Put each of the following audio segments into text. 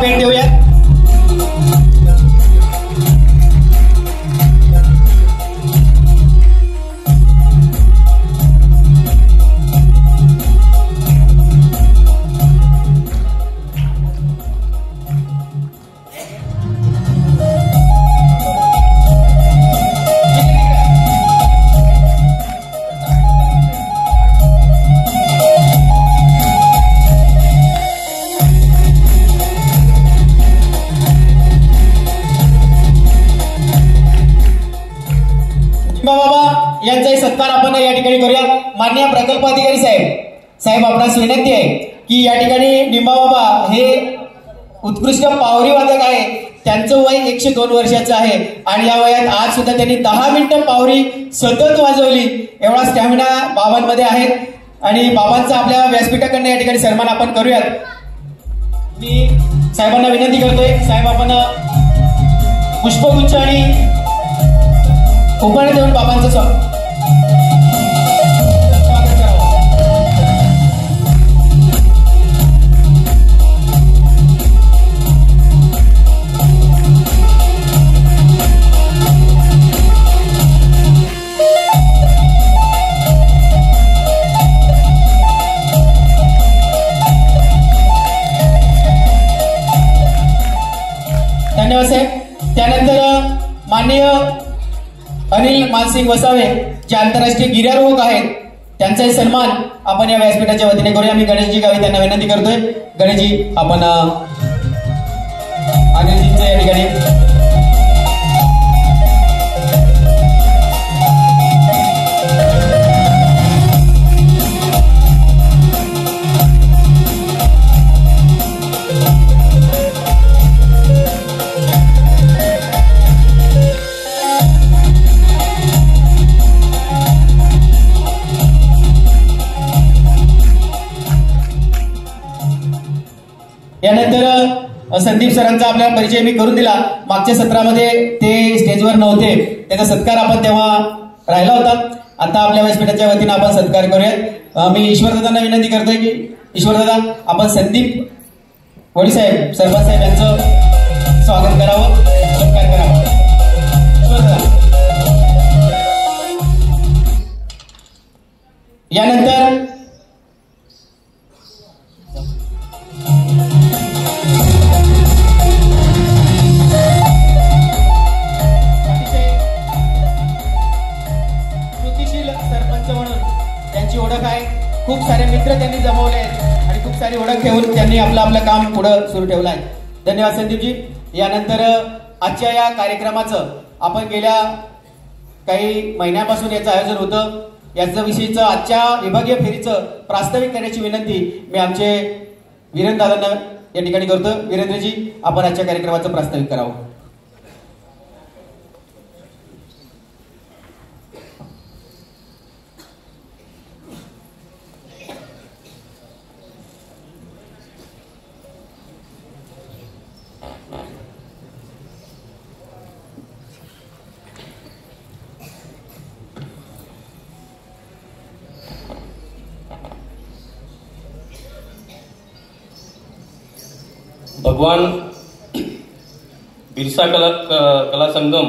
भेट देऊयात. यांचाही सत्कार आपण या ठिकाणी करूया. माननीय प्रकल्प अधिकारी साहेब आपणास विनंती आहे की या ठिकाणी निंबाबाबा हे उत्कृष्ट पावरी वादक आहे. त्यांचं वय 102 वर्षाचं आहे आणि या वयात आज सुद्धा त्यांनी 10 मिनिटं पावरी सतत वाजवली. एवढा स्टॅमिना बाबांमध्ये आहे आणि बाबांचा आपल्या व्यासपीठाकडनं या ठिकाणी सन्मान आपण करूयात. मी साहेबांना विनंती करतोय, साहेब आपण पुष्पगुच्छ आणि उपहार देऊन बाबांचं स्वागत करावं. धन्यवाद साहेब. त्यानंतर माननीय अनिल मानसिंग वसावे जे आंतरराष्ट्रीय गिर्यारोहक आहेत, त्यांचाही सन्मान आपण या व्यासपीठाच्या वतीने करूया. मी गणेशजी गावी त्यांना विनंती करतोय. गणेशजी आपण अनिलजींचं या ठिकाणी यानंतर संदीप सरांचा आपल्याला परिचय मी करून दिला. मागच्या सत्रामध्ये ते स्टेजवर नव्हते, त्याचा सत्कार आपण तेव्हा राहिला होता. आता आपल्या व्यासपीठाच्या वतीने आपण सत्कार करूयात. मी ईश्वरदादांना विनंती करतोय की ईश्वरदादा आपण संदीप वडीसाहेब सरपंच साहेब यांचं स्वागत करावं, सत्कार करावा. ईश्वरदादा. यानंतर ओळख आहे, खूप सारे मित्र त्यांनी जमवले आहेत आणि खूप सारी ओळख ठेवून त्यांनी आपलं काम पुढे सुरू ठेवलं आहे. धन्यवाद संदीपजी. यानंतर आजच्या या कार्यक्रमाचं आपण गेल्या काही महिन्यापासून याचं आयोजन होतं. याचं विषयीचं आजच्या विभागीय फेरीचं प्रास्ताविक करण्याची विनंती मी आमचे वीरेंद्र दादांना या ठिकाणी करतो. वीरेंद्रजी आपण आजच्या कार्यक्रमाचं प्रास्ताविक करावं. भगवान बिरसा कला संगम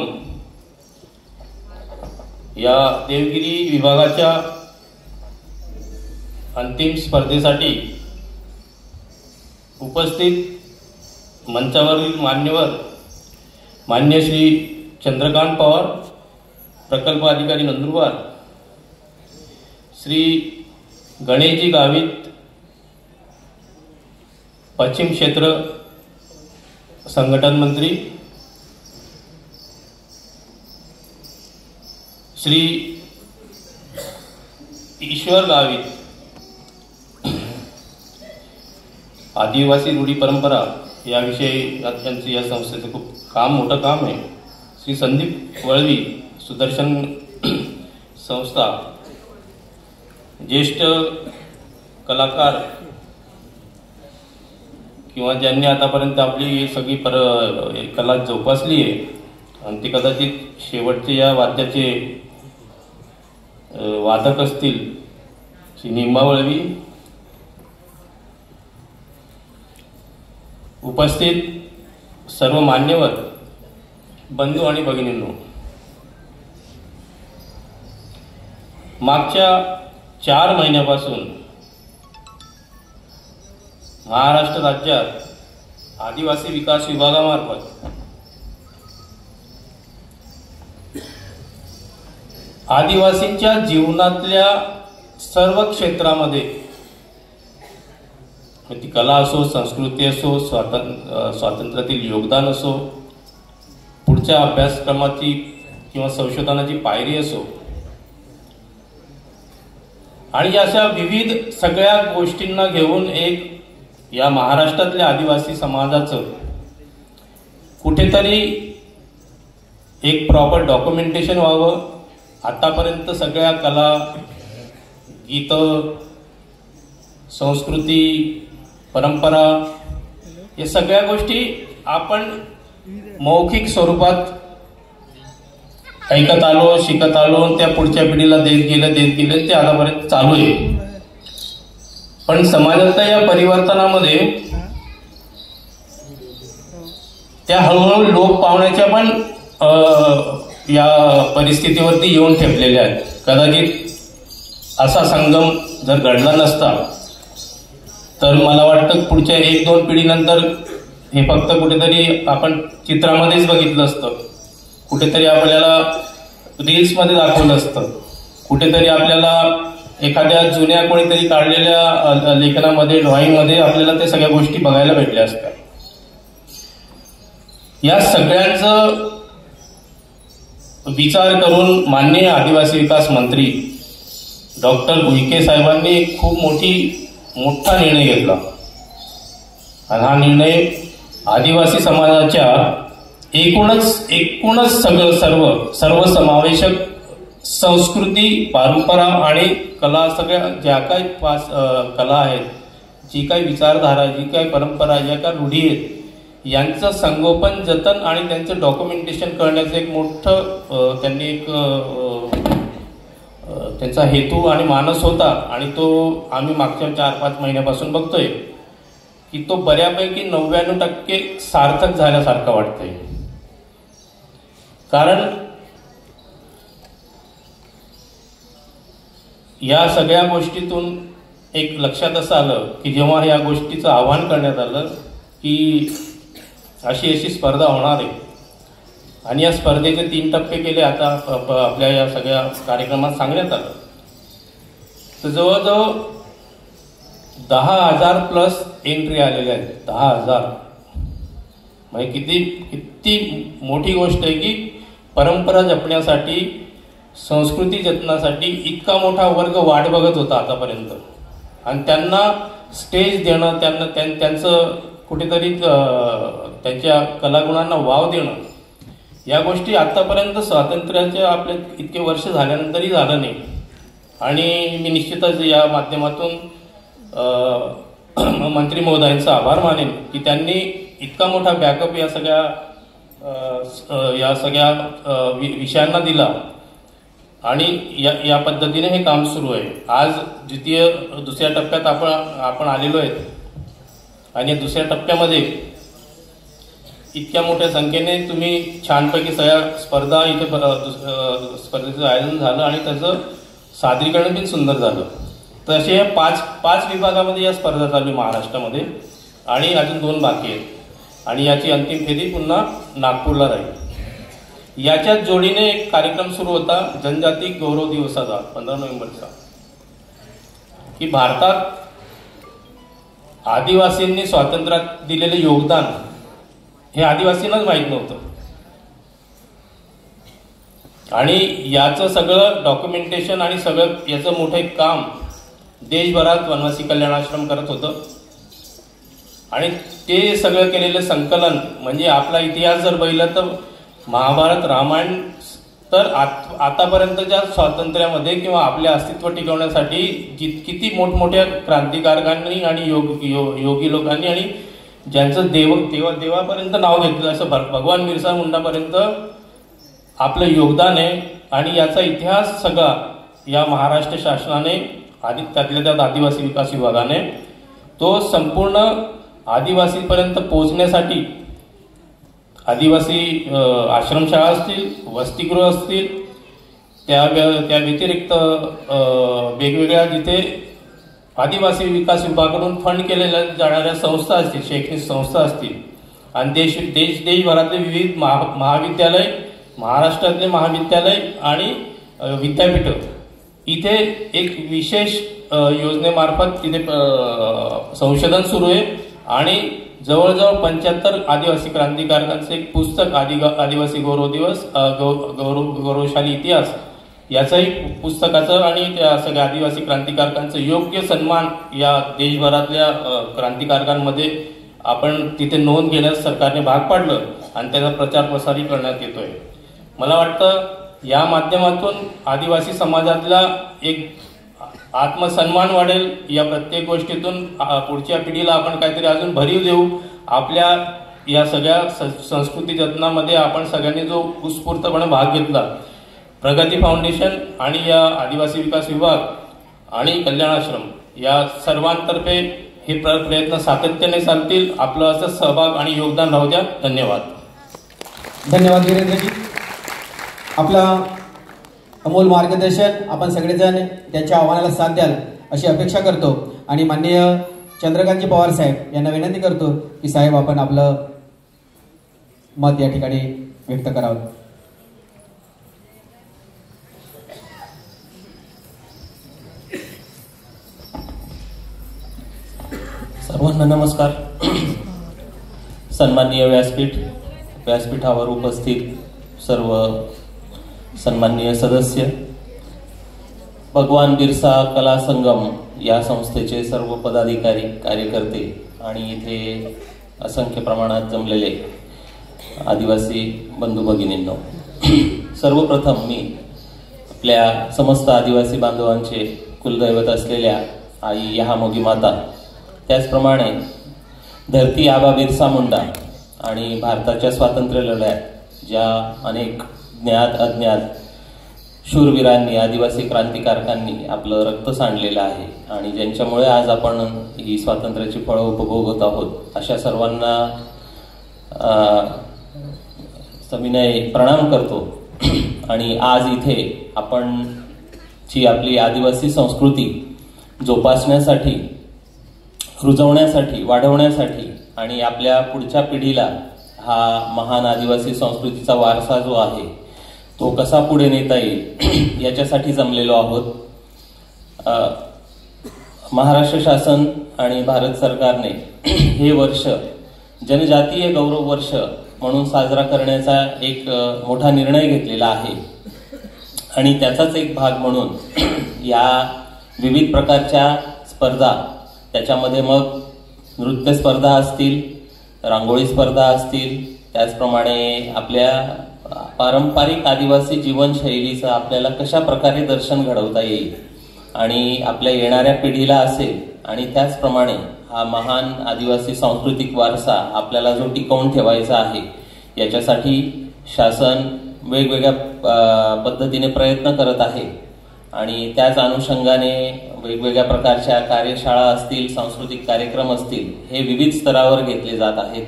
या देवगिरी विभागाच्या अंतिम स्पर्धेसाठी उपस्थित मंचावरील मान्यवर मान्य श्री चंद्रकांत पवार, प्रकल्प अधिकारी नंदुरबार, श्री गणेशजी गावित, पश्चिम क्षेत्र संघटन मंत्री, श्री ईश्वर गावित, आदिवासी रूढी परंपरा याविषयी त्यांचं या संस्थेचं खूप मोठं काम आहे. श्री संदीप वळवी, सुदर्शन संस्था, ज्येष्ठ कलाकार किंवा ज्यांनी आतापर्यंत आपली सगळी कला जोपासली आहे आणि ती कदाचित शेवटचे या वाद्याचे वादक असतील, श्री निंबा वळवी, उपस्थित सर्व मान्यवर बंधू आणि भगिनींनो, मागच्या 4 महिन्यापासून महाराष्ट्र राज्यात आदिवासी विकास विभागामार्फत आदिवासींच्या जीवनातल्या सर्व क्षेत्रामध्ये, ती कला असो, संस्कृती असो, स्वातंत्र्यातील योगदान असो, पुढच्या अभ्यासक्रमाची किंवा संशोधनाची पायरी असो, आणि अशा विविध सगळ्या गोष्टींना घेऊन एक या महाराष्ट्रातल्या आदिवासी समाजाचं कुठेतरी एक प्रॉपर डॉक्युमेंटेशन व्हावं. आतापर्यंत सगळ्या कला, गीत, संस्कृती, परंपरा या सगळ्या गोष्टी आपण मौखिक स्वरूपात ऐकत आलो, शिकत आलो, त्या पुढच्या पिढीला देत गेले ते आतापर्यंत चालू आहे. पण समाजाच्या या परिवर्तनामध्ये त्या हळूहळू लोप पावण्याच्या पण या परिस्थितीवरती येऊन ठेपलेल्या आहेत. कदाचित असा संगम जर घडला नसता तर मला वाटतं पुढच्या 1-2 पिढीनंतर हे फक्त कुठेतरी आपण चित्रामध्येच बघितलं असतं, कुठेतरी आपल्याला रील्समध्ये दाखवलं असतं, कुठेतरी आपल्याला एखाद्या जुन्या कोणीतरी काढलेल्या लेखनामध्ये, ड्रॉइंगमध्ये आपल्याला त्या सगळ्या गोष्टी बघायला भेटल्या असत्या. या सगळ्यांचं विचार करून माननीय आदिवासी विकास मंत्री डॉक्टर भुईके साहेबांनी खूप मोठा निर्णय घेतला. आणि हा निर्णय आदिवासी समाजाच्या एकूणच सर्वसमावेशक संस्कृती, परंपरा आणि कला, सगळ्या ज्या काही कला आहेत, जी काही विचारधारा, जी काही परंपरा, ज्या काही रूढी आहेत, यांचं संगोपन, जतन आणि त्यांचं डॉक्युमेंटेशन करण्याचं एक मोठं त्यांनी एक त्यांचा हेतू आणि मानस होता. आणि तो आम्ही मागच्या 4-5 महिन्यापासून बघतोय की तो बऱ्यापैकी 99% सार्थक झाल्यासारखं वाटतंय. कारण या सगळ्या गोष्टीतून एक लक्षात असं आलं की जेव्हा या गोष्टीचं आवाहन करण्यात आलं की अशी स्पर्धा होणार आहे आणि या स्पर्धेचे 3 टप्पे केले, आता आपल्या या सगळ्या कार्यक्रमात सांगण्यात आलं, तर जवळजवळ 10,000+ एंट्री आलेल्या आहेत. 10,000 म्हणजे किती मोठी गोष्ट आहे की परंपरा जपण्यासाठी, संस्कृती जतनासाठी इतका मोठा वर्ग वाट बघत होता आतापर्यंत. आणि त्यांना स्टेज देणं, त्यांचं कुठेतरी त्यांच्या कलागुणांना वाव देणं, या गोष्टी आतापर्यंत स्वातंत्र्याचे आपले इतके वर्ष झाल्यानंतरही झालं नाही. आणि मी निश्चितच या माध्यमातून मंत्री महोदयांचा आभार मानेन की त्यांनी इतका मोठा बॅकअप या सगळ्या विषयांना दिला. आणि या पद्धतीने हे काम सुरू आहे. आज दुसऱ्या टप्प्यात आपण आलेलो आहेत. आणि दुसऱ्या टप्प्यामध्ये इतक्या मोठ्या संख्येने तुम्ही छानपैकी सगळ्या स्पर्धा इथे स्पर्धेचं आयोजन झालं आणि त्याचं सादरीकरण पण सुंदर झालं. तसे 5 विभागामध्ये या स्पर्धा चालू आहे महाराष्ट्रामध्ये आणि अजून 2 बाकी आहेत. आणि याची अंतिम फेरी पुन्हा नागपूरला राहील. याच्याच जोडीने एक कार्यक्रम सुरू होता जनजाती गौरव दिवसाचा 15 नोव्हेंबरचा, की भारतात आदिवासींनी स्वातंत्र्यात दिलेले योगदान हे आदिवासींनाच माहीत नव्हतं. आणि याचं सगळं डॉक्युमेंटेशन आणि सगळं याचं मोठं एक काम देशभरात वनवासी कल्याण आश्रम करत होतं. आणि ते सगळं केलेलं संकलन म्हणजे आपला इतिहास जर बघितला तर महाभारत, रामायण, तर आतापर्यंतच्या स्वातंत्र्यामध्ये किंवा आपले अस्तित्व टिकवण्यासाठी किती मोठमोठ्या क्रांतिकारकांनी आणि योगी लोकांनी आणि ज्यांचं देवापर्यंत नाव घेतलं, असं भगवान बिरसा मुंडापर्यंत आपलं योगदान आहे. आणि याचा इतिहास सगळा या महाराष्ट्र शासनाने आणि त्यातल्या त्यात आदिवासी विकास विभागाने तो संपूर्ण आदिवासीपर्यंत पोहोचण्यासाठी आदिवासी आश्रमशाळा असतील, वसतिगृह असतील, त्या व्यतिरिक्त वेगवेगळ्या जिथे आदिवासी विकास विभागाकडून फंड केलेल्या जाणाऱ्या संस्था असतील, शैक्षणिक संस्था असतील आणि देशभरातले विविध महाविद्यालय, महाराष्ट्रातले महाविद्यालय आणि विद्यापीठ इथे एक विशेष योजनेमार्फत तिथे संशोधन सुरू आहे आणि जवळजवळ 75 आदिवासी क्रांतिकारकांचं एक पुस्तक आदिवासी गौरव दिवस गौरवशाली इतिहास याचंही पुस्तकाचं आणि त्या सगळ्या आदिवासी क्रांतिकारकांचं योग्य सन्मान या देशभरातल्या क्रांतिकारकांमध्ये आपण तिथे नोंद घेण्यास सरकारने भाग पाडलं आणि त्याचा प्रचार प्रसारही करण्यात येतोय. मला वाटतं या माध्यमातून आदिवासी समाजातला एक आत्मसन्मान वाढेल. या प्रत्येक गोष्टीतून पुढच्या पिढीला आपण काहीतरी अजून भरीव देऊ. आपल्या या सगळ्या संस्कृती जतनामध्ये आपण सगळ्यांनी जो उत्स्फूर्तपणे भाग घेतला, प्रगती फाउंडेशन आणि या आदिवासी विकास विभाग आणि कल्याण आश्रम या सर्वांतर्फे हे प्रयत्न सातत्याने चालतील. आपलं असं सहभाग आणि योगदान राहू द्या. धन्यवाद. धन्यवाद वीरेंद्रजी. आपला अमोल मार्गदर्शन आपण सगळेजण त्यांच्या आव्हानाला साथ द्याल अशी अपेक्षा करतो आणि माननीय चंद्रकांतजी पवार साहेब यांना विनंती करतो की साहेब आपण आपलं मत या ठिकाणी व्यक्त करावं. सर्वांना नमस्कार. सन्माननीय व्यासपीठावर उपस्थित सर्व सन्माननीय सदस्य, भगवान बिरसा कला संगम या संस्थेचे सर्व पदाधिकारी, कार्यकर्ते आणि इथे असंख्य प्रमाणात जमलेले आदिवासी बंधू भगिनींनो, सर्वप्रथम मी आपल्या समस्त आदिवासी बांधवांचे कुलदैवत असलेल्या आई महामोगी माता, त्याचप्रमाणे धरती आबा बिरसा मुंडा आणि भारताच्या स्वातंत्र्य लढ्यात ज्या अनेक ज्ञात अज्ञात शूरवीरांनी, आदिवासी क्रांतिकारकांनी आपलं रक्त सांडलेलं आहे आणि ज्यांच्यामुळे आज आपण ही स्वातंत्र्याची फळं उपभोगत आहोत, अशा सर्वांना सविनय प्रणाम करतो. आणि आज इथे आपण जी आपली आदिवासी संस्कृती जोपासण्यासाठी, रुजवण्यासाठी, वाढवण्यासाठी आणि आपल्या पुढच्या पिढीला हा महान आदिवासी संस्कृतीचा वारसा जो आहे तो कसा पुढे नेता येईल याच्यासाठी जमलेलो आहोत. महाराष्ट्र शासन आणि भारत सरकारने हे वर्ष जनजातीय गौरव वर्ष म्हणून साजरा करण्याचा एक मोठा निर्णय घेतलेला आहे आणि त्याचाच एक भाग म्हणून या विविध प्रकारच्या स्पर्धा, त्याच्यामध्ये मग नृत्य स्पर्धा असतील, रांगोळी स्पर्धा असतील, त्याचप्रमाणे आपल्या पारंपरिक आदिवासी जीवनशैलीचं आपल्याला कशा प्रकारे दर्शन घडवता येईल आणि आपल्या येणाऱ्या पिढीला असेल आणि त्याचप्रमाणे हा महान आदिवासी सांस्कृतिक वारसा आपल्याला जो टिकवून ठेवायचा आहे याच्यासाठी शासन वेगवेगळ्या पद्धतीने प्रयत्न करत आहे आणि त्याच अनुषंगाने वेगवेगळ्या प्रकारच्या कार्यशाळा असतील, सांस्कृतिक कार्यक्रम असतील, हे विविध स्तरावर घेतले जात आहेत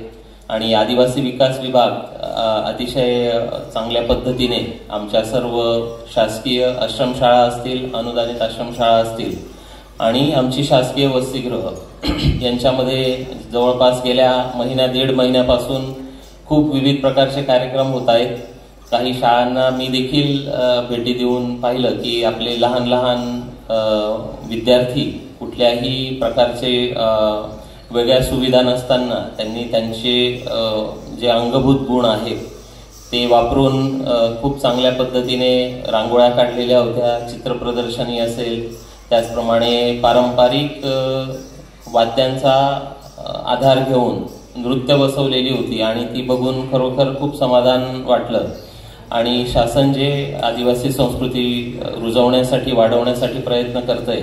आणि आदिवासी विकास विभाग अतिशय चांगल्या पद्धतीने आमच्या सर्व शासकीय आश्रमशाळा असतील, अनुदानित आश्रमशाळा असतील आणि आमची शासकीय वसतिगृह यांच्यामध्ये जवळपास गेल्या दीड महिन्यापासून खूप विविध प्रकारचे कार्यक्रम होत आहेत. काही शाळांना मी देखील भेटी देऊन पाहिलं की आपले लहान लहान विद्यार्थी कुठल्याही प्रकारचे वेगळ्या सुविधा नसताना त्यांनी त्यांचे जे अंगभूत गुण आहेत ते वापरून खूप चांगल्या पद्धतीने रांगोळ्या काढलेल्या होत्या, चित्रप्रदर्शनी असेल, त्याचप्रमाणे पारंपरिक वाद्यांचा आधार घेऊन नृत्य बसवलेली होती आणि ती बघून खरोखर खूप समाधान वाटलं. आणि शासन जे आदिवासी संस्कृती रुजवण्यासाठी, वाढवण्यासाठी प्रयत्न करतंय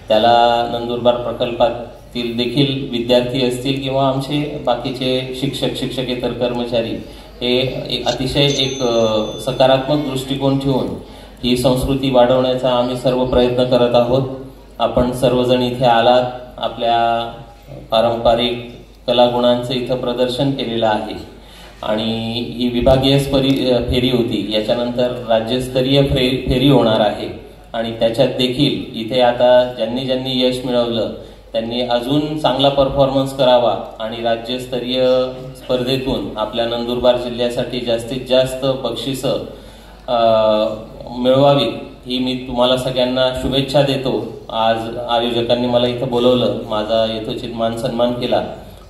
त्याला नंदुरबार प्रकल्पातील देखील विद्यार्थी असतील किंवा आमचे बाकीचे शिक्षक, शिक्षकेतर कर्मचारी हे अतिशय एक सकारात्मक दृष्टिकोन ठेवून ही संस्कृती वाढवण्याचा आम्ही सर्व प्रयत्न करत आहोत. आपण सर्वजण इथे आलात, आपल्या पारंपरिक कलागुणांचं इथं प्रदर्शन केलेलं आहे आणि ही विभागीय फेरी होती, याच्यानंतर राज्यस्तरीय फेरी होणार आहे आणि त्याच्यात देखील इथे आता ज्यांनी ज्यांनी यश मिळवलं त्यांनी अजून चांगला परफॉर्मन्स करावा आणि राज्यस्तरीय स्पर्धेतून आपल्या नंदुरबार जिल्ह्यासाठी जास्तीत जास्त बक्षिसं मिळवावी ही मी तुम्हाला सगळ्यांना शुभेच्छा देतो. आज आयोजकांनी मला इथं बोलवलं, माझा यथोचित मान सन्मान केला,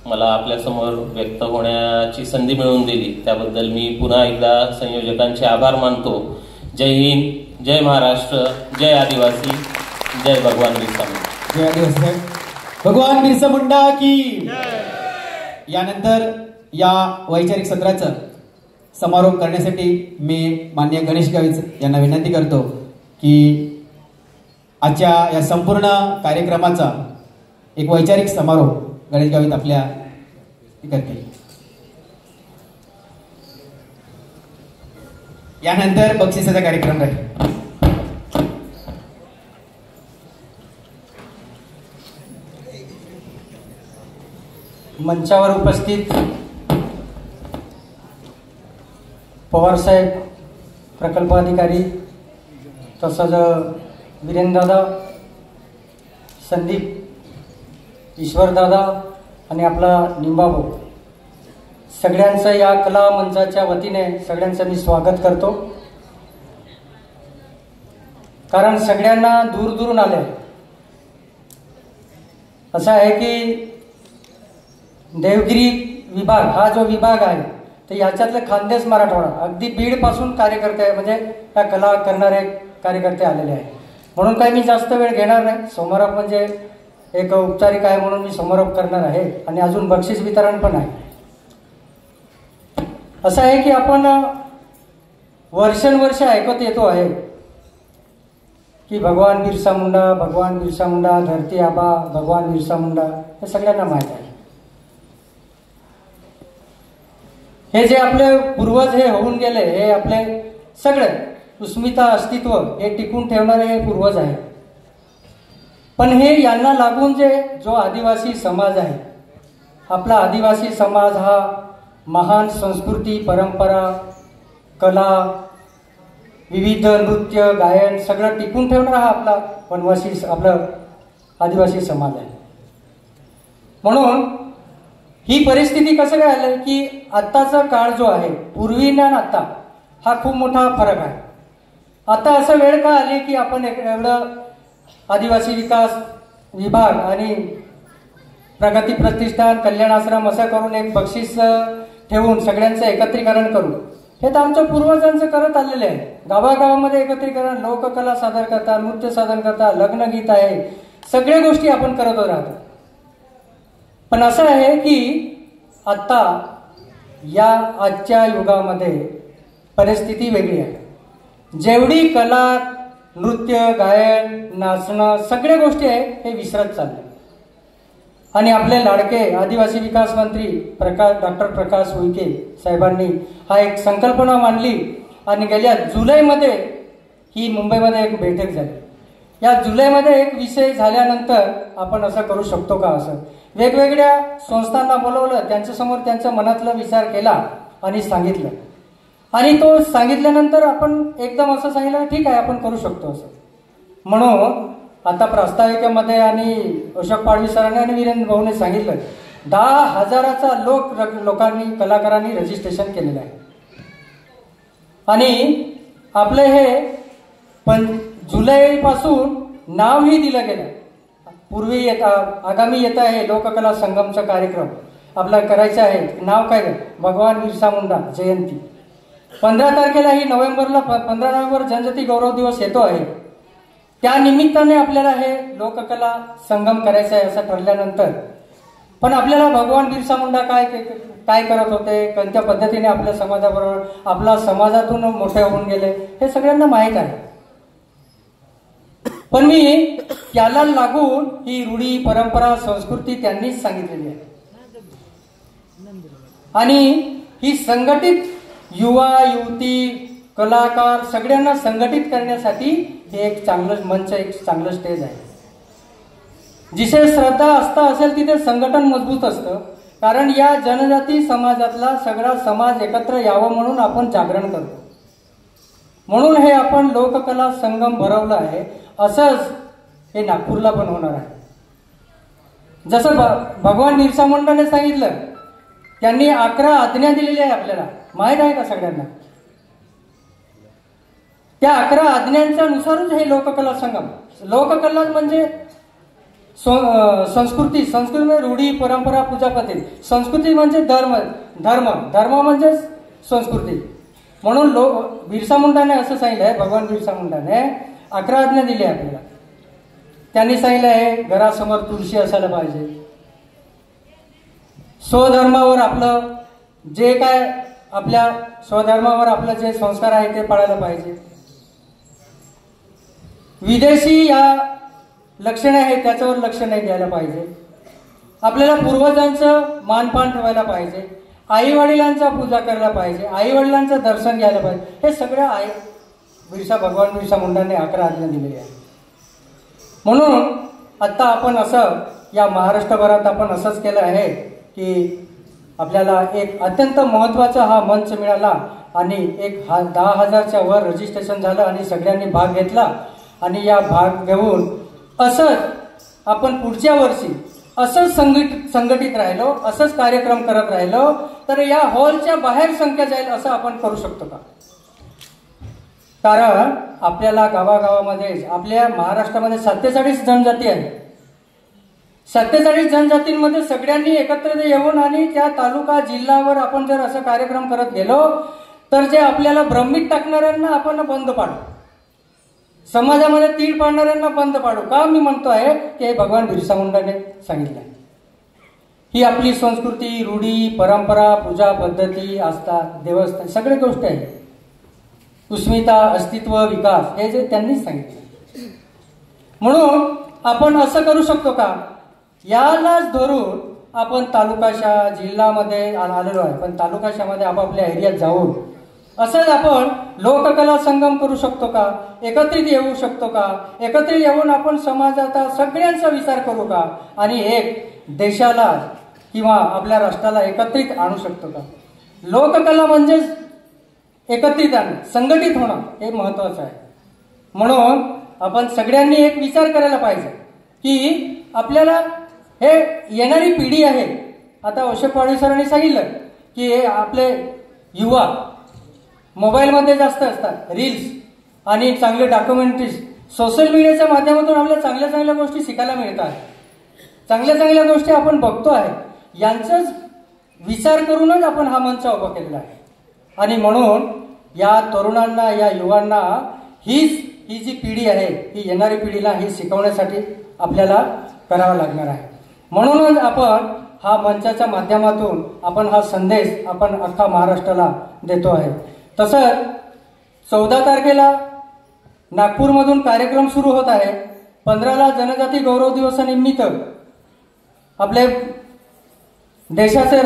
मला आपल्यासमोर व्यक्त होण्याची संधी मिळवून दिली, त्याबद्दल मी पुन्हा एकदा संयोजकांचे आभार मानतो. जय हिंद, जय महाराष्ट्र, जय आदिवासी, जय भगवान बिरसा मुंडा. जय आदिवासी, भगवान बिरसा मुंडा की. यानंतर या वैचारिक सत्राचं समारोप करण्यासाठी मी माननीय गणेश गावित यांना विनंती करतो की आजच्या या संपूर्ण कार्यक्रमाचा एक वैचारिक समारोप गणेश गावित आपल्या करतील. यानंतर बक्षिसाचा कार्यक्रम राहील. मंचावर उपस्थित पवारसाहेब प्रकल्पाधिकारी तसंच वीरेंद्रदादा, संदीप, ईश्वरदादा आणि आपला निंबाभाऊ, सगळ्यांचं या कला मंचाच्या वतीने सगळ्यांचं मी स्वागत करतो. कारण सगळ्यांना दूर दूरून आले. असं आहे की देवगिरी विभाग हा जो विभाग आहे तर याच्यातले खानदेश मराठवाडा अगदी बीड पासून कार्यकर्ते म्हणजे त्या कला करणारे कार्यकर्ते आलेले आहेत. म्हणून काही मी जास्त वेळ घेणार नाही. समारोप म्हणजे एक औपचारिक आहे म्हणून मी समारोप करणार आहे आणि अजून बक्षीस वितरण पण आहे. असं आहे की आपण वर्षानुवर्ष ऐकत येतो आहे की भगवान बिरसा मुंडा, भगवान बिरसा मुंडा, धरती आबा, भगवान बिरसा मुंडा, हे सगळ्यांना माहीत आहे. हे जे आपले पूर्वज हे होऊन गेले, हे आपले सगळे अस्मिता अस्तित्व हे टिकून ठेवणारे हे पूर्वज आहे. पण हे यांना लागून जो आदिवासी समाज आहे, आपला आदिवासी समाज हा महान संस्कृती, परंपरा, कला, विविध नृत्य, गायन सगळं टिकून ठेवणारा हा आपला वनवासी आपला आदिवासी समाज आहे. म्हणून ही परिस्थिती कसं काय आलं की आत्ताचा काळ जो आहे पूर्वी ना आता हा खूप मोठा फरक आहे. आता असं वेळ का आली की आपण एवढं आदिवासी विकास विभाग आणि प्रगती प्रतिष्ठान, कल्याण आश्रम असं करून एक बक्षीस ठेवून सगळ्यांचं एकत्रीकरण करू, हे तर आमच्या पूर्वजांचं करत आलेले आहे. गावागावामध्ये एकत्रीकरण, लोककला सादर करता, नृत्य सादर करता, लग्नगीत आहे, सगळ्या गोष्टी आपण करत राहतो. पण असं आहे की आता या आजच्या युगामध्ये परिस्थिती वेगळी आहे. जेवढी कला, नृत्य, गायन, नाचणं सगळ्या गोष्टी आहे हे विसरत चालले. आणि आपले लाडके आदिवासी विकास मंत्री डॉक्टर प्रकाश उईके साहेबांनी हा एक संकल्पना मांडली आणि गेल्या जुलैमध्ये ही मुंबईमध्ये एक बैठक झाली. या जुलैमध्ये एक विषय झाल्यानंतर आपण असं करू शकतो का, असं वेगवेगळ्या संस्थांना बोलवलं, त्यांच्यासमोर त्यांच्या मनातला विचार केला आणि सांगितलं. आणि तो सांगितल्यानंतर आपण एकदम असं सांगितलं ठीक आहे आपण करू शकतो असं. म्हणून आता प्रास्ताविकेमध्ये आणि अशोक पाडवी सरांनी आणि वीरेंद्र भाऊने सांगितलं 10,000 लोकांनी कलाकारांनी रजिस्ट्रेशन केलेलं आहे. आणि आपले हे जुलैपासून नावही दिलं गेलं. पूर्वी आगामी येत आहे लोककला संगमचा कार्यक्रम आपला करायचा आहे. नाव काय, भगवान बिरसा मुंडा जयंती. 15 तारखेला ही 15 नोव्हेंबर जनजाती गौरव दिवस येतो आहे. त्या निमित्ताने आपल्याला हे लोककला संगम करायचं आहे असं ठरल्यानंतर पण आपल्याला भगवान बिरसा मुंडा काय करत होते, कोणत्या पद्धतीने आपल्या समाजाबरोबर आपल्या समाजातून मोठे होऊन गेले हे सगळ्यांना माहीत आहे. पण मी त्याला लागून ही रूढी, परंपरा, संस्कृती त्यांनीच सांगितलेली आहे. आणि ही संघटित युवा युवती कलाकार सगळ्यांना संघटित करण्यासाठी हे एक चांगलं मंच, एक चांगलं स्टेज आहे. जिथे श्रद्धा आस्था असेल तिथे संघटन मजबूत असतं. कारण या जनजाती समाजातला सगळा समाज एकत्र यावं म्हणून आपण जागरण करतो. म्हणून हे आपण लोककला संगम भरवलं आहे. असंच हे नागपूरला पण होणार आहे. जसं भगवान बिरसा मुंडाने सांगितलं, त्यांनी 11 आज्ञा दिलेल्या आहे आपल्याला, माहीत आहे का सगळ्यांना? त्या 11 आज्ञांच्या नुसारच हे लोककला संगम. लोककला म्हणजे संस्कृती, संस्कृती म्हणजे रूढी, परंपरा, पूजा पद्धती. संस्कृती म्हणजे धर्म, धर्म म्हणजे संस्कृती. म्हणून बिरसा मुंडाने असं सांगितलं आहे, भगवान बिरसा मुंडाने 11 आज्ञा दिली आहे आपल्याला. त्यांनी सांगितलं आहे, घरासमोर तुळशी असायला पाहिजे, स्वधर्मावर आपलं जे काय, आपल्या स्वधर्मावर आपलं जे संस्कार आहे ते पाळायला पाहिजे. विदेशी या लक्षणे आहेत त्याच्यावर लक्ष नाही द्यायला पाहिजे. आपल्याला पूर्वजांचं मानपान ठेवायला पाहिजे. आई वडिलांचा पूजा करायला पाहिजे. आई वडिलांचं दर्शन घ्यायला पाहिजे. हे सगळं आहे भगवान बिरसा मुंडाने 11 आज्ञा दिलेली आहे. म्हणून आता आपण असं या महाराष्ट्रभरात आपण असंच केलं आहे की आपल्याला एक अत्यंत महत्त्वाचा हा मंच मिळाला आणि 10,000च्या वर रजिस्ट्रेशन झालं आणि सगळ्यांनी भाग घेतला. आणि या भाग घेऊन असंच आपण पुढच्या वर्षी असंच संघटित राहिलो, असंच कार्यक्रम करत राहिलो तर या हॉलच्या बाहेर संख्या जाईल असं आपण करू शकतो का? कारण आपल्याला गावागावामध्ये आपल्या महाराष्ट्रामध्ये 47 जनजाती आहेत. 47 जनजातींमध्ये सगळ्यांनी एकत्र येऊन आणि त्या तालुका जिल्ह्यावर आपण जर असं कार्यक्रम करत गेलो तर जे आपल्याला भ्रमित टाकणाऱ्यांना आपण बंद पाडू, समाजामध्ये तीड पाडणाऱ्यांना बंद पाडू का? मी म्हणतो आहे की हे भगवान बिरसा मुंडाने सांगितलं. ही आपली संस्कृती, रूढी, परंपरा, पूजा पद्धती, आस्था, देवस्थान सगळे गोष्टी आहेत. अस्मिता, अस्तित्व, विकास हे जे त्यांनीच सांगितलं. म्हणून आपण असं करू शकतो का? यालाच धरून आपण तालुकाशा जिल्ह्यामध्ये आलेलो आहे, पण तालुकाशामध्ये आपापल्या एरियात जाऊन असंच आपण लोककला संगम करू शकतो का? एकत्रित येऊ शकतो का? एकत्रित येऊन आपण समाजाचा सगळ्यांचा विचार करू का? आणि एक देशाला किंवा आपल्या राष्ट्राला एकत्रित आणू शकतो का? लोककला म्हणजेच एकत्रित आणणं, संघटित होणं हे महत्वाचं आहे. म्हणून आपण सगळ्यांनी एक विचार करायला पाहिजे की आपल्याला हे येणारी पिढी आहे. आता अशोक वाडी सरांनी सांगितलं की हे आपले युवा मोबाईलमध्ये जास्त असतात, रील्स आणि चांगले डॉक्युमेंटरीज, सोशल मीडियाच्या माध्यमातून आपल्याला चांगल्या चांगल्या गोष्टी शिकायला मिळतात, चांगल्या चांगल्या गोष्टी आपण बघतो आहे. यांचाच विचार करूनच आपण हा मंच उभा केलेला आहे. आणि म्हणून या तरुणांना, या युवांना ही जी पिढी आहे ही येणारी पिढीला ही शिकवण्यासाठी आपल्याला करावं लागणार आहे. म्हणूनच आपण हा मंचाच्या माध्यमातून आपण हा संदेश आपण अख्खा महाराष्ट्राला देतो आहे. तसंच 14 तारखेला नागपूरमधून कार्यक्रम सुरू होत आहे. 15ला जनजाती गौरव दिवसानिमित्त आपले देशाचे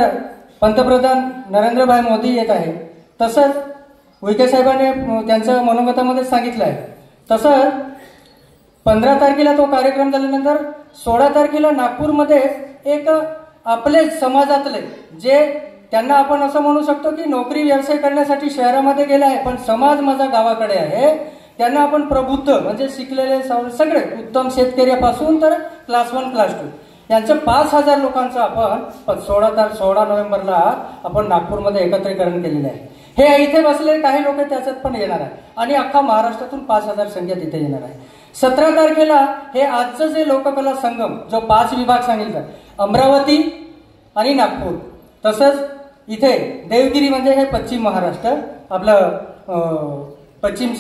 पंतप्रधान नरेंद्रभाई मोदी येत आहे. तसंच उईके साहेबांनी त्यांच्या मनोगतामध्ये सांगितलं आहे. तसंच 15 तारखेला तो कार्यक्रम झाल्यानंतर 16 तारखेला नागपूरमध्ये एक आपले समाजातले जे त्यांना आपण असं म्हणू शकतो की नोकरी व्यवसाय करण्यासाठी शहरामध्ये गेले आहे पण समाज माझा गावाकडे आहे, त्यांना आपण प्रबुद्ध म्हणजे शिकलेले सगळे उत्तम शेतकऱ्यापासून तर क्लास 1 क्लास 2 यांचं 5,000 लोकांचं आपण 16 नोव्हेंबरला आपण नागपूरमध्ये एकत्रीकरण केलेलं आहे. हे इथे बसलेले काही लोक त्याच्यात पण येणार आहे आणि अख्खा महाराष्ट्रातून 5,000 संख्या तिथे येणार आहे. 17 तारखेला हे आजचं जे लोककला संगम जो 5 विभाग सांगितलं, अमरावती आणि नागपूर, तसंच इथे देवगिरी म्हणजे हे पश्चिम महाराष्ट्र आपलं पश्चिम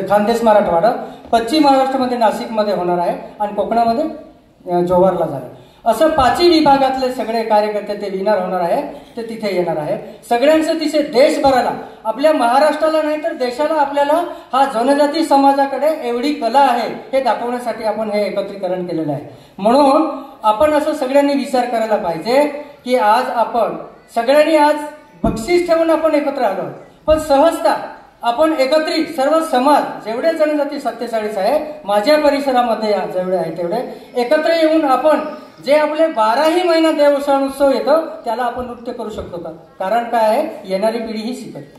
खानदेश मराठवाडा, पश्चिम महाराष्ट्रामध्ये नाशिकमध्ये होणार आहे आणि कोकणामध्ये जोवारला झालं. असं 5 विभागातले सगळे कार्यकर्ते ते विनर होणार आहे, ते तिथे येणार आहे. सगळ्यांचं तिथे देशभराला, आपल्या महाराष्ट्राला नाही तर देशाला आपल्याला हा जनजाती समाजाकडे एवढी कला आहे हे दाखवण्यासाठी आपण हे एकत्रीकरण केलेलं आहे. म्हणून आपण असं सगळ्यांनी विचार करायला पाहिजे की आज आपण सगळ्यांनी आज बक्षीस ठेवून आपण एकत्र आलो, पण सहजता आपण एकत्रित सर्व समाज जेवढे जनजाती 47 आहे माझ्या परिसरामध्ये जेवढे आहे तेवढे एकत्र येऊन आपण जे आपले 12ही महिना देव सण उत्सव येतो त्याला आपण नृत्य करू शकतो का? कारण काय आहे, येणारी पिढी ही शिकत,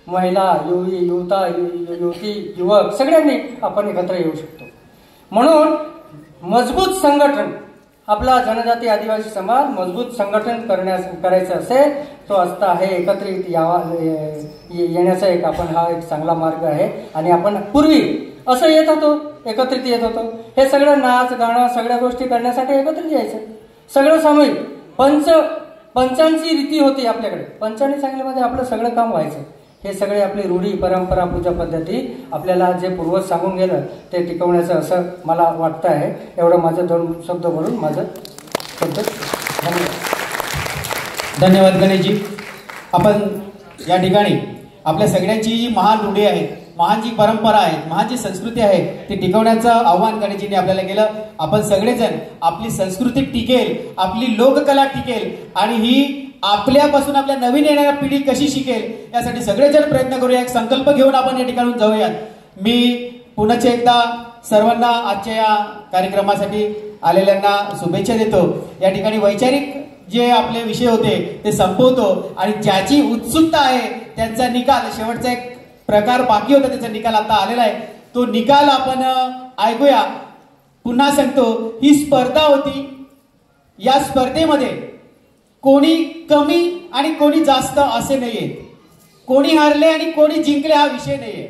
महिला, युवता, युवती, युवक सगळ्यांनी आपण एकत्र येऊ शकतो. म्हणून मजबूत संघटन, आपला जनजाती आदिवासी समाज मजबूत संघटन करायचं असेल तो असता हे एकत्रित येण्याचा एक आपण हा एक चांगला मार्ग आहे. आणि आपण पूर्वी असं येत होतो, एकत्रित येत होतो, हे सगळं नाच गाणं सगळ्या गोष्टी करण्यासाठी एकत्रित यायचं, सगळं सामूहिक. पंचांची रीती होती आपल्याकडे, पंचांनी सांगल्यामध्ये आपलं सगळं काम व्हायचं. हे सगळे आपली रूढी परंपरा पूजा पद्धती आपल्याला जे पूर्वज सांगून गेलं ते टिकवण्याचं असं मला वाटतं आहे. एवढं माझं 2 शब्द बोलून माझं शब्द धन्यवाद गणेशजी. आपण या ठिकाणी आपल्या सगळ्यांची जी महान रूढी आहे, महान जी परंपरा आहे, महान जी संस्कृती आहे ती टिकवण्याचं आव्हान गणेशजींनी आपल्याला केलं. आपण सगळेजण आपली संस्कृती टिकेल, आपली लोककला टिकेल आणि ही आपल्यापासून आपल्या नवीन येणाऱ्या पिढी कशी शिकेल यासाठी सगळेजण प्रयत्न करूया. एक संकल्प घेऊन आपण या ठिकाणून जाऊयात. मी पुन्हा एकदा सर्वांना आजच्या या कार्यक्रमासाठी आलेल्यांना शुभेच्छा देतो. या ठिकाणी वैचारिक जे आपले विषय होते ते संपवतो आणि ज्याची उत्सुकता आहे त्यांचा निकाल, शेवटचा एक प्रकार बाकी होता त्याचा निकाल आता आलेला आहे, तो निकाल आपण ऐकूया. पुन्हा सांगतो, ही स्पर्धा होती. या स्पर्धेमध्ये कोणी कमी आणि कोणी जास्त असे नाहीये, कोणी हारले आणि कोणी जिंकले हा विषय नाहीये.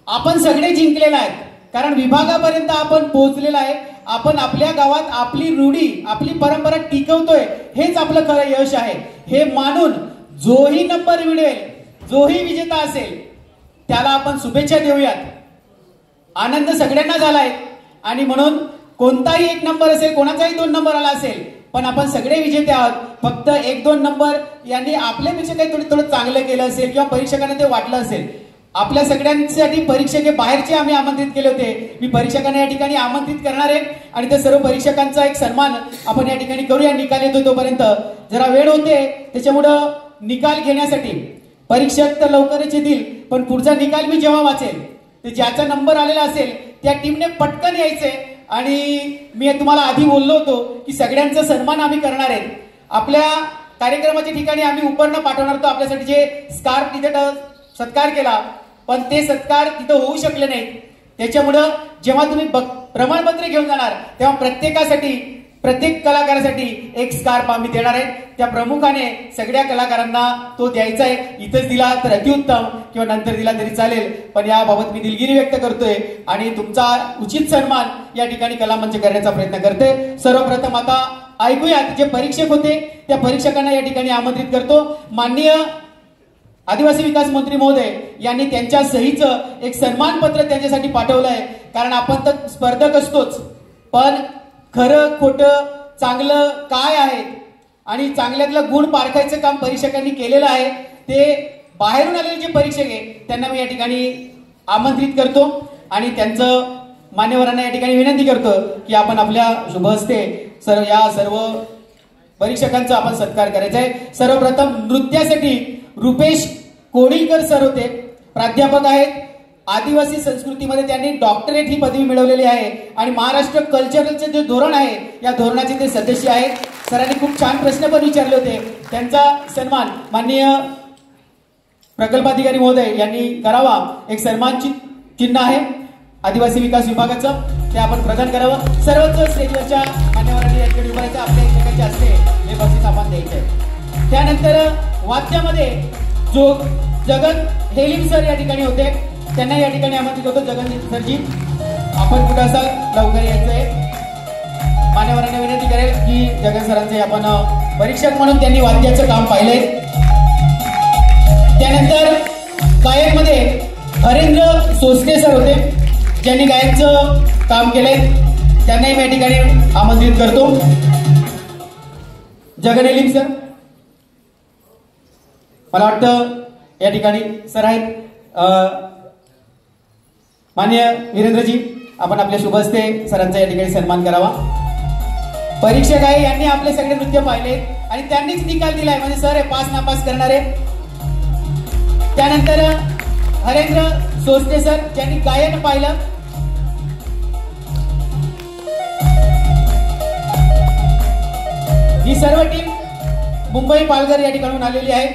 आपण सगळे जिंकलेले आहेत कारण विभागापर्यंत आपण पोहोचलेला आहे. आपण आपल्या गावात आपली रूढी आपली परंपरा टिकवतोय, हेच आपलं खरं यश आहे. हे मानून जोही नंबर मिळेल, जोही विजेता असेल त्याला आपण शुभेच्छा देऊयात. आनंद सगळ्यांना झालाय आणि म्हणून कोणताही 1 नंबर असेल, कोणाचाही 2 नंबर आला असेल, पण आपण सगळे विजेते आहोत. फक्त 1-2 नंबर यांनी आपल्यापेक्षा काही थोडं चांगलं केलं असेल किंवा परीक्षकांना ते वाटलं असेल. आपल्या सगळ्यांसाठी परीक्षक बाहेरचे आम्ही आमंत्रित केले होते. मी परीक्षकांना या ठिकाणी आमंत्रित करणार आहे आणि त्या सर्व परीक्षकांचा एक सन्मान आपण या ठिकाणी करूया. निकाल येतो तोपर्यंत जरा वेळ होते, त्याच्यामुळं निकाल घेण्यासाठी परीक्षक तर लवकरच येतील, पण पुढचा निकाल मी जेव्हा वाचेल ते ज्याचा नंबर आलेला असेल त्या टीमने पटकन यायचंय. आणि मी तुम्हाला आधी बोललो होतो की सगळ्यांचा सन्मान आम्ही करणार आहे. आपल्या कार्यक्रमाच्या ठिकाणी आम्ही उपरणं पाठवणार होतो आपल्यासाठी, जे स्कार्फ तिथे सत्कार केला, पण ते सत्कार तिथं होऊ शकले नाही. त्याच्यामुळं जेव्हा तुम्ही प्रमाणपत्र घेऊन जाणार तेव्हा प्रत्येक कलाकारासाठी एक स्कार्फ आम्ही देणार आहे. त्या प्रमुखाने सगळ्या कलाकारांना तो द्यायचा आहे. इथंच दिला तर अतिउत्तम किंवा नंतर दिला तरी चालेल, पण याबाबत मी दिलगिरी व्यक्त करतोय आणि तुमचा उचित सन्मान या ठिकाणी कलामंच करण्याचा प्रयत्न करते. सर्वप्रथम आता ऐकूयात जे परीक्षक होते त्या परीक्षकांना या ठिकाणी आमंत्रित करतो. माननीय आदिवासी विकास मंत्री महोदय यांनी त्यांच्या सहीचं एक सन्मानपत्र त्यांच्यासाठी पाठवलं आहे. कारण आपण तर स्पर्धक असतोच, पण खरं खोटं चांगलं काय आहे आणि चांगल्यातलं गुण पारखायचं काम परीक्षकांनी केलेलं आहे. ते बाहेरून आलेले जे परीक्षक आहे त्यांना मी या ठिकाणी आमंत्रित करतो आणि त्यांचं मान्यवरांना या ठिकाणी विनंती करतो की आपण आपल्या शुभ हस्ते या सर्व परीक्षकांचा आपण सत्कार करायचा आहे. सर्वप्रथम नृत्यासाठी रुपेश कोडीकर सर होते, प्राध्यापक आहेत. आदिवासी संस्कृतीमध्ये त्यांनी डॉक्टरेट ही पदवी मिळवलेली आहे आणि महाराष्ट्र कल्चरलचे जे धोरण आहे या धोरणाचे ते सदस्य आहेत. सरांनी खूप छान प्रश्न पण विचारले होते. त्यांचा सन्मान माननीय प्रकल्पाधिकारी महोदय यांनी करावा. एक सन्मान चिन्ह आहे आदिवासी विकास विभागाचं, ते आपण प्रदान करावं. सर्वच स्टेजवरच्या मान्यवरांनी या ठिकाणी उभारायचं, आपल्या एकमेकांचे हस्ते हे बक्षीस आपण द्यायचे. त्यानंतर वाद्यामध्ये जो जगन हेलिम सर या ठिकाणी होते, त्यांना या ठिकाणी आमंत्रित होतो. जगन सरजी आपण कुठं असाल लवकर यायचंय. मान्यवरांनी विनंती करेल की जगन सरांचे आपण परीक्षक म्हणून त्यांनी वाद्याचं काम पाहिलंय. त्यानंतर गायकमध्ये हरेंद्र सोसने सर होते, ज्यांनी गायकचं काम केलंय, त्यांनाही मी या ठिकाणी आमंत्रित करतो. जगन हेलिम सर मला वाटतं या ठिकाणी सर आहेत. माननीय वीरेंद्रजी आपण आपल्या शुभ हस्ते सरांचा या ठिकाणी सन्मान करावा. परीक्षक आहे यांनी आपले सगळे नृत्य पाहिले आणि त्यांनीच निकाल दिलाय, म्हणजे सर हे पास नापास करणारे. त्यानंतर हरेंद्र सोसने सर ज्यांनी गायन पाहिलं. ही सर्व टीम मुंबई पालघर या ठिकाणून आलेली आहे.